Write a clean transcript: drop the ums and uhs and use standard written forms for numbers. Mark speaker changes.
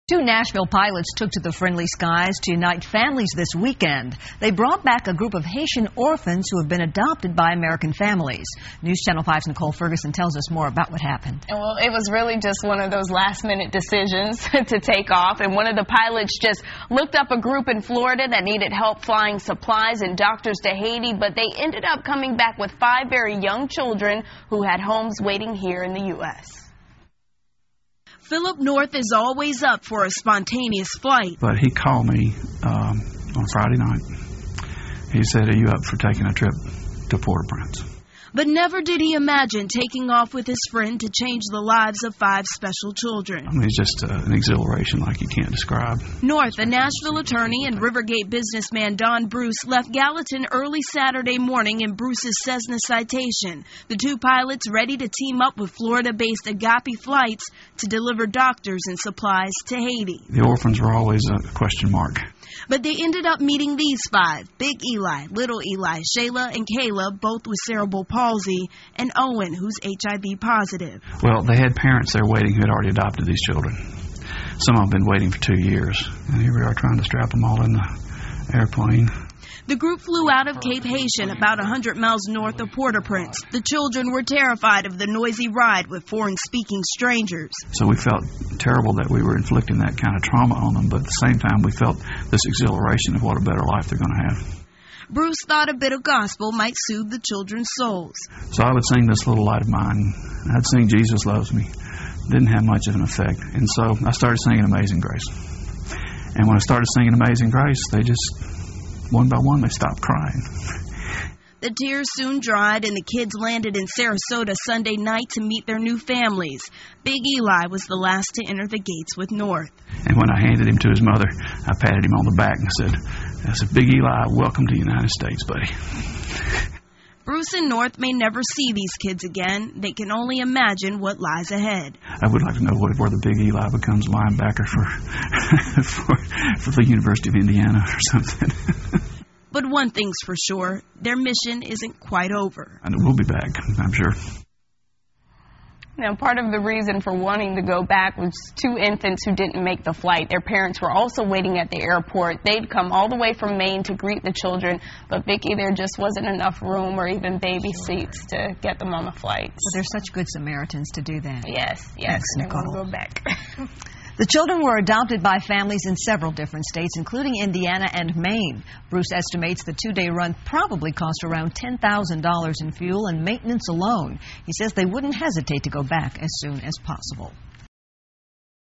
Speaker 1: Two Nashville pilots took to the friendly skies to unite families this weekend. They brought back a group of Haitian orphans who have been adopted by American families. News Channel 5's Nicole Ferguson tells us more about what happened.
Speaker 2: Well, it was really just one of those last-minute decisions to take off, and one of the pilots just looked up a group in Florida that needed help flying supplies and doctors to Haiti, but they ended up coming back with 5 very young children who had homes waiting here in the U.S.
Speaker 3: Phillip North is always up for a spontaneous flight.
Speaker 4: But he called me on Friday night. He said, "Are you up for taking a trip to Port-au-Prince?"
Speaker 3: But never did he imagine taking off with his friend to change the lives of 5 special children.
Speaker 4: I mean, it's just an exhilaration like you can't describe.
Speaker 3: North, a Nashville attorney and Rivergate businessman Don Bruce, left Gallatin early Saturday morning in Bruce's Cessna Citation. The 2 pilots ready to team up with Florida-based Agape Flights to deliver doctors and supplies to Haiti.
Speaker 4: The orphans were always a question mark.
Speaker 3: But they ended up meeting these 5, Big Eli, Little Eli, Shayla and Kayla, both with cerebral palsy, and Owen, who's HIV positive.
Speaker 4: Well, they had parents there waiting who had already adopted these children. Some have been waiting for 2 years, and here we are trying to strap them all in the airplane.
Speaker 3: The group flew out of Cape Haitian, about 100 miles north of Port-au-Prince. The children were terrified of the noisy ride with foreign-speaking strangers.
Speaker 4: So we felt terrible that we were inflicting that kind of trauma on them, but at the same time we felt this exhilaration of what a better life they're going to have.
Speaker 3: Bruce thought a bit of gospel might soothe the children's souls.
Speaker 4: So I would sing This Little Light of Mine. I'd sing Jesus Loves Me. Didn't have much of an effect. And so I started singing Amazing Grace. And when I started singing Amazing Grace, they just, one by one, they stopped crying.
Speaker 3: The tears soon dried, and the kids landed in Sarasota Sunday night to meet their new families. Big Eli was the last to enter the gates with North.
Speaker 4: And when I handed him to his mother, I patted him on the back and said, "Big Eli, welcome to the United States, buddy."
Speaker 3: Bruce and North may never see these kids again. They can only imagine what lies ahead.
Speaker 4: I would like to know where the Big Eli becomes linebacker for the University of Indiana or something.
Speaker 3: But one thing's for sure, their mission isn't quite over.
Speaker 4: And we'll be back, I'm sure.
Speaker 2: Now, part of the reason for wanting to go back was 2 infants who didn't make the flight. Their parents were also waiting at the airport. They'd come all the way from Maine to greet the children, but Vicki, there just wasn't enough room or even baby seats to get them on the flights.
Speaker 1: Well, they're such good Samaritans to do that.
Speaker 2: Yes,
Speaker 1: Thanks,
Speaker 2: they
Speaker 1: Nicole.
Speaker 2: want to go back.
Speaker 1: The children were adopted by families in several different states, including Indiana and Maine. Bruce estimates the 2-day run probably cost around $10,000 in fuel and maintenance alone. He says they wouldn't hesitate to go back as soon as possible.